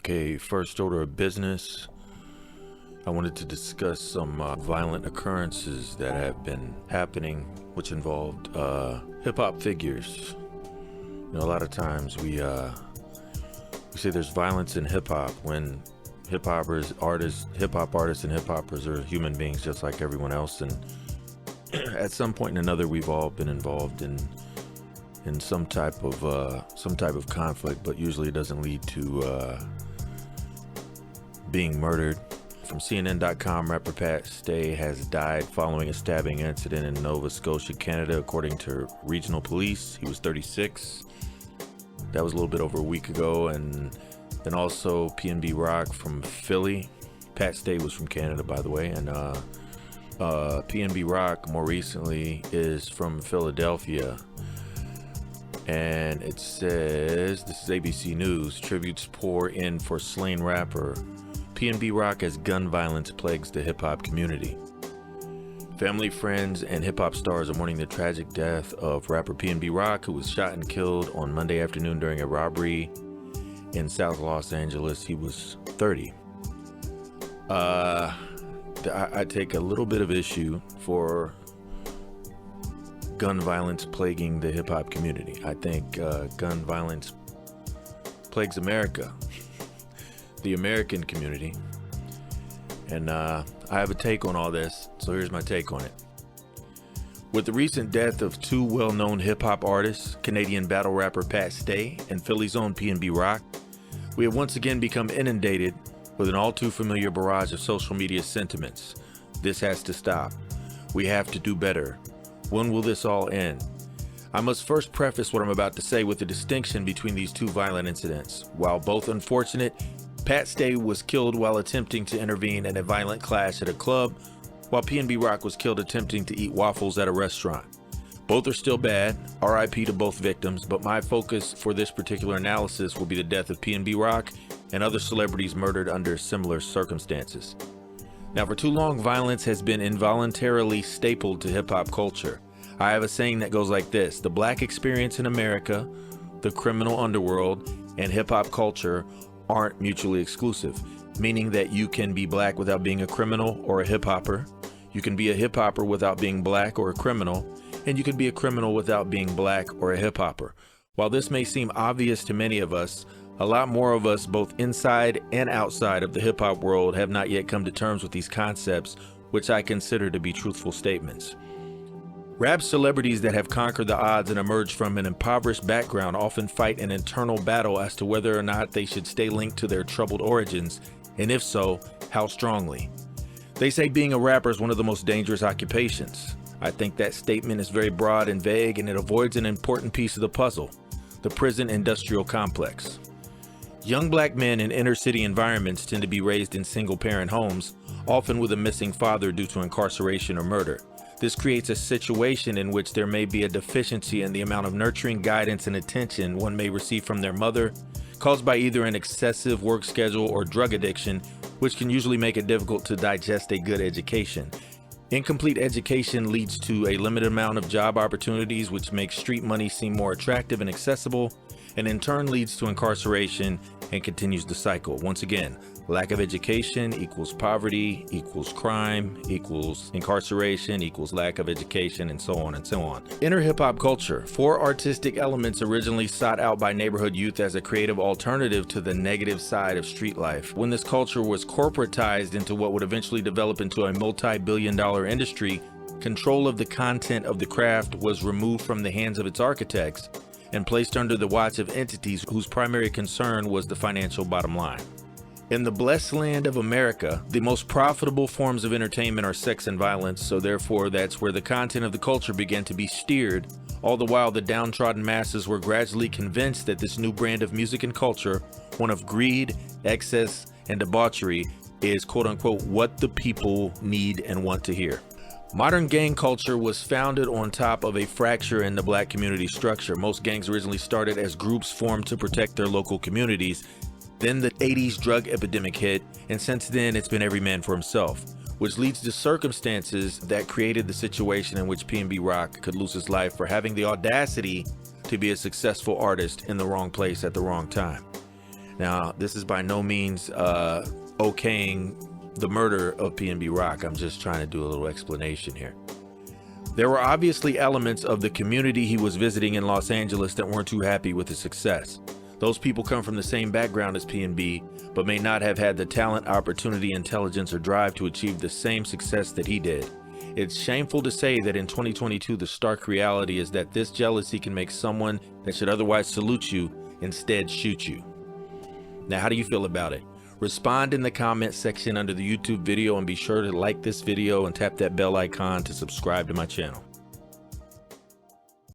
Okay, first order of business. I wanted to discuss some violent occurrences that have been happening, which involved hip-hop figures. You know, a lot of times we say there's violence in hip-hop when hip-hop artists and hip-hoppers are human beings just like everyone else, and at some point or another we've all been involved in some type of conflict, but usually it doesn't lead to being murdered. From CNN.com, rapper Pat Stay has died following a stabbing incident in Nova Scotia, Canada, according to regional police. He was 36. That was a little bit over a week ago. And then also PNB Rock from Philly. Pat Stay was from Canada, by the way. And PNB Rock, more recently, is from Philadelphia. And it says, this is ABC News, tributes pour in for slain rapper. PNB Rock as gun violence plagues the hip-hop community. Family, friends, and hip-hop stars are mourning the tragic death of rapper PNB Rock, who was shot and killed on Monday afternoon during a robbery in South Los Angeles. He was 30. I take a little bit of issue for gun violence plaguing the hip-hop community. I think gun violence plagues America, the American community, and I have a take on all this, so here's my take on it. With the recent death of two well-known hip-hop artists, Canadian battle rapper Pat Stay and Philly's own PNB Rock, we have once again become inundated with an all-too-familiar barrage of social media sentiments. This has to stop. We have to do better. When will this all end? I must first preface what I'm about to say with the distinction between these two violent incidents. While both unfortunate, Pat Stay was killed while attempting to intervene in a violent clash at a club, while PNB Rock was killed attempting to eat waffles at a restaurant. Both are still bad, RIP to both victims, but my focus for this particular analysis will be the death of PNB Rock and other celebrities murdered under similar circumstances. Now, for too long, violence has been involuntarily stapled to hip-hop culture. I have a saying that goes like this: the black experience in America, the criminal underworld, and hip-hop culture aren't mutually exclusive, meaning that you can be black without being a criminal or a hip-hopper, you can be a hip-hopper without being black or a criminal, and you can be a criminal without being black or a hip-hopper. While this may seem obvious to many of us, a lot more of us, both inside and outside of the hip-hop world, have not yet come to terms with these concepts, which I consider to be truthful statements. Rap celebrities that have conquered the odds and emerged from an impoverished background often fight an internal battle as to whether or not they should stay linked to their troubled origins, and if so, how strongly. They say being a rapper is one of the most dangerous occupations. I think that statement is very broad and vague, and it avoids an important piece of the puzzle: the prison industrial complex. Young black men in inner city environments tend to be raised in single-parent homes, often with a missing father due to incarceration or murder. This creates a situation in which there may be a deficiency in the amount of nurturing guidance and attention one may receive from their mother, caused by either an excessive work schedule or drug addiction, which can usually make it difficult to digest a good education. Incomplete education leads to a limited amount of job opportunities, which makes street money seem more attractive and accessible, and in turn leads to incarceration and continues the cycle. Once again, lack of education equals poverty, equals crime, equals incarceration, equals lack of education, and so on and so on. Inner hip-hop culture. 4 artistic elements originally sought out by neighborhood youth as a creative alternative to the negative side of street life. When this culture was corporatized into what would eventually develop into a multi-billion-dollar industry, control of the content of the craft was removed from the hands of its architects and placed under the watch of entities whose primary concern was the financial bottom line. In the blessed land of America, the most profitable forms of entertainment are sex and violence, so therefore that's where the content of the culture began to be steered. All the while, the downtrodden masses were gradually convinced that this new brand of music and culture, one of greed, excess, and debauchery, is quote-unquote what the people need and want to hear. Modern gang culture was founded on top of a fracture in the black community structure. Most gangs originally started as groups formed to protect their local communities. Then the 80s drug epidemic hit, and since then it's been every man for himself, which leads to circumstances that created the situation in which PNB Rock could lose his life for having the audacity to be a successful artist in the wrong place at the wrong time. Now, this is by no means okaying the murder of PNB Rock. I'm just trying to do a little explanation here. There were obviously elements of the community he was visiting in Los Angeles that weren't too happy with his success. Those people come from the same background as PNB, but may not have had the talent, opportunity, intelligence, or drive to achieve the same success that he did. It's shameful to say that in 2022, the stark reality is that this jealousy can make someone that should otherwise salute you instead shoot you. Now, how do you feel about it? Respond in the comment section under the YouTube video, and be sure to like this video and tap that bell icon to subscribe to my channel.